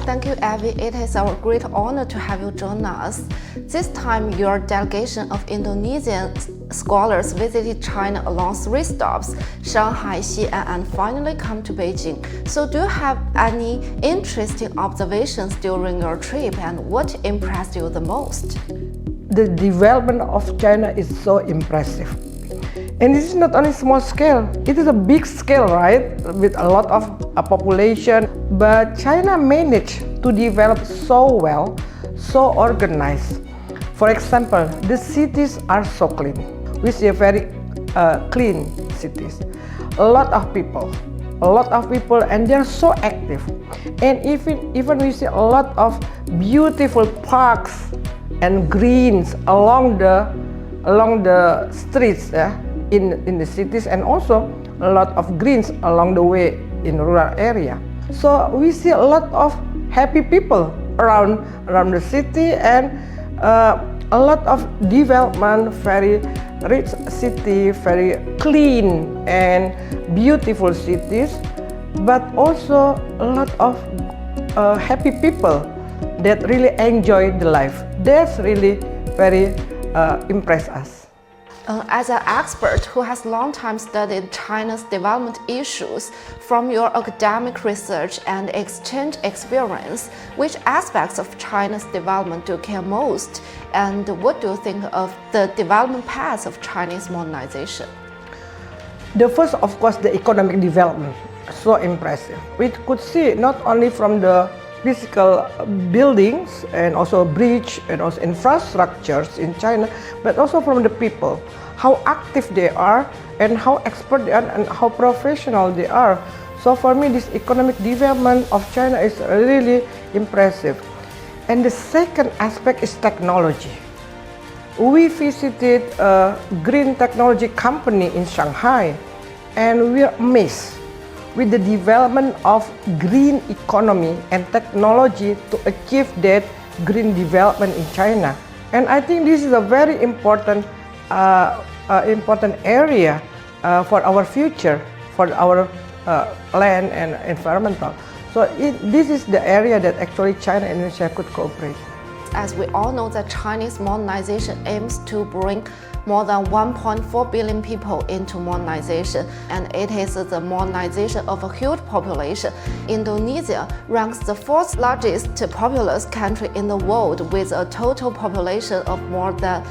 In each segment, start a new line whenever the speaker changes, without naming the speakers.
Thank you, Evi. It is our great honor to have you join us. This time, your delegation of Indonesian scholars visited China along 3 stops, Shanghai, Xi'an, and finally come to Beijing. So do you have any interesting observations during your trip, and what impressed you the most?
The development of China is so impressive. And this is not only small scale, it is a big scale, right? With a lot of population. But China managed to develop so well, so organized. For example, the cities are so clean. We see a very clean cities. A lot of people, and they're so active. And even we see a lot of beautiful parks and greens along the streets, in the cities, and also a lot of greens along the way in rural area. So we see a lot of happy people around the city, and a lot of development, very rich city, very clean and beautiful cities, but also a lot of happy people that really enjoy the life. That's really very impressed us.
As an expert who has long time studied China's development issues, from your academic research and exchange experience, which aspects of China's development do you care most? And what do you think of the development path of Chinese modernization?
The first, of course, the economic development, so impressive. We could see not only from the physical buildings and also bridge and also infrastructures in China, but also from the people, how active they are and how expert they are and how professional they are. So for me, this economic development of China is really impressive. And the second aspect is technology. We visited a green technology company in Shanghai, and we are amazed with the development of green economy and technology to achieve that green development in China. And I think this is a very important area for our future, for our land and environmental. So this is the area that actually China and Indonesia could cooperate.
As we all know that Chinese modernization aims to bring more than 1.4 billion people into modernization, and it is the modernization of a huge population. Indonesia ranks the 4th largest populous country in the world with a total population of more than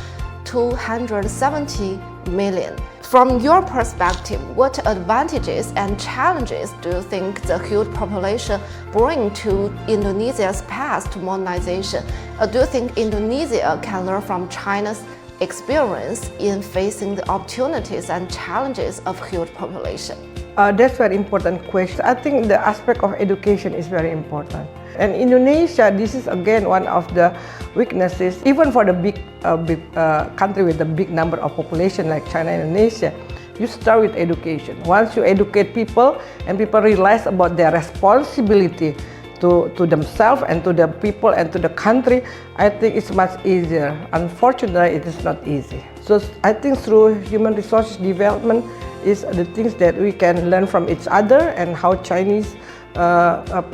270 million. From your perspective, what advantages and challenges do you think the huge population bring to Indonesia's path to modernization? Do you think Indonesia can learn from China's experience in facing the opportunities and challenges of huge population?
That's a very important question. I think the aspect of education is very important. And Indonesia, this is again one of the weaknesses, even for the big country with a big number of population like China and Indonesia. You start with education. Once you educate people and people realize about their responsibility to themselves and to the people and to the country, I think it's much easier. Unfortunately, it is not easy. So I think through human resources development is the things that we can learn from each other, and how Chinese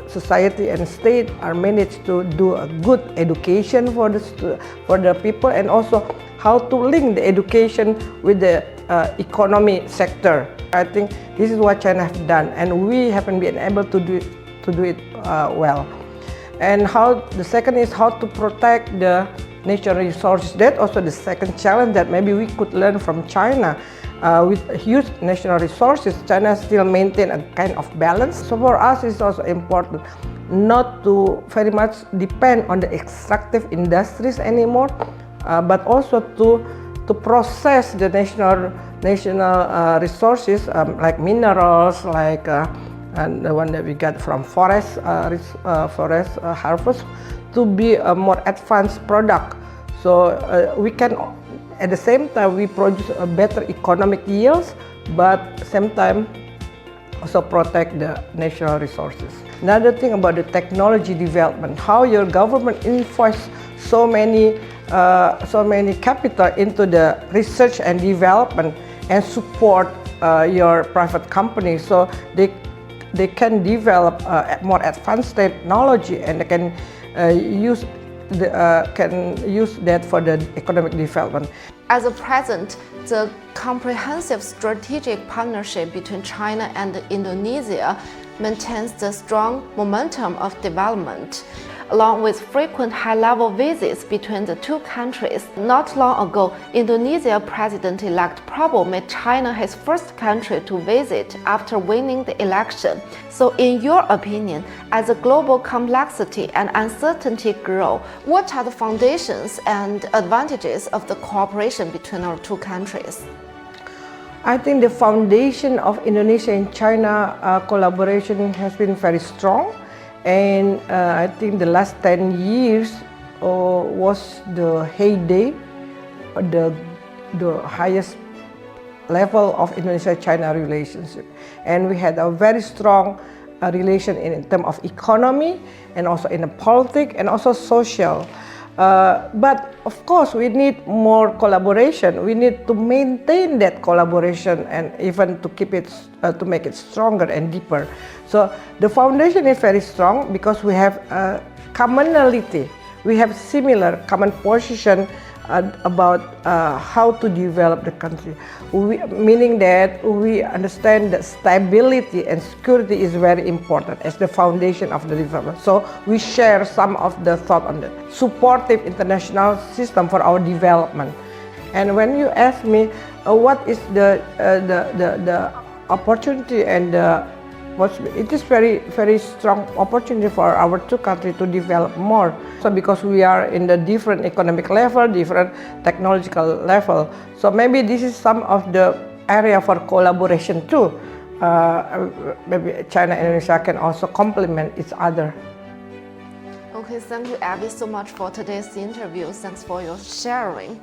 society and state are managed to do a good education for the people, and also how to link the education with the economy sector. I think this is what China has done, and we haven't been able to do it well. And the second is how to protect the natural resources. That also the second challenge that maybe we could learn from China. With huge national resources, China still maintain a kind of balance. So for us, it's also important not to very much depend on the extractive industries anymore, but also to process the national resources like minerals, like and the one that we get from forest harvest, to be a more advanced product. So we can. At the same time, we produce a better economic yields, but at the same time also protect the natural resources. Another thing about the technology development, how your government invests so many capital into the research and development and support your private companies, so they they can develop more advanced technology, and they can use that for the economic development.
At the present, the comprehensive strategic partnership between China and Indonesia maintains the strong momentum of development. Along with frequent high-level visits between the two countries, not long ago, Indonesia President-elect Prabowo made China his first country to visit after winning the election. So in your opinion, as the global complexity and uncertainty grow, what are the foundations and advantages of the cooperation between our two countries?
I think the foundation of Indonesia and China collaboration has been very strong. And I think the last 10 years was the heyday, the highest level of Indonesia-China relationship. And we had a very strong relation in terms of economy, and also in the politics, and also social. But of course, we need more collaboration. We need to maintain that collaboration, and even to keep it, to make it stronger and deeper. So the foundation is very strong because we have commonality. We have similar common position about how to develop the country, meaning that we understand that stability and security is very important as the foundation of the development. So we share some of the thought on the supportive international system for our development. And when you ask me what is the opportunity and it is very strong opportunity for our two countries to develop more. So because we are in the different economic level, different technological level, so maybe this is some of the area for collaboration too. Maybe China and Indonesia can also complement each other.
Okay, thank you, Evi, so much for today's interview. Thanks for your sharing.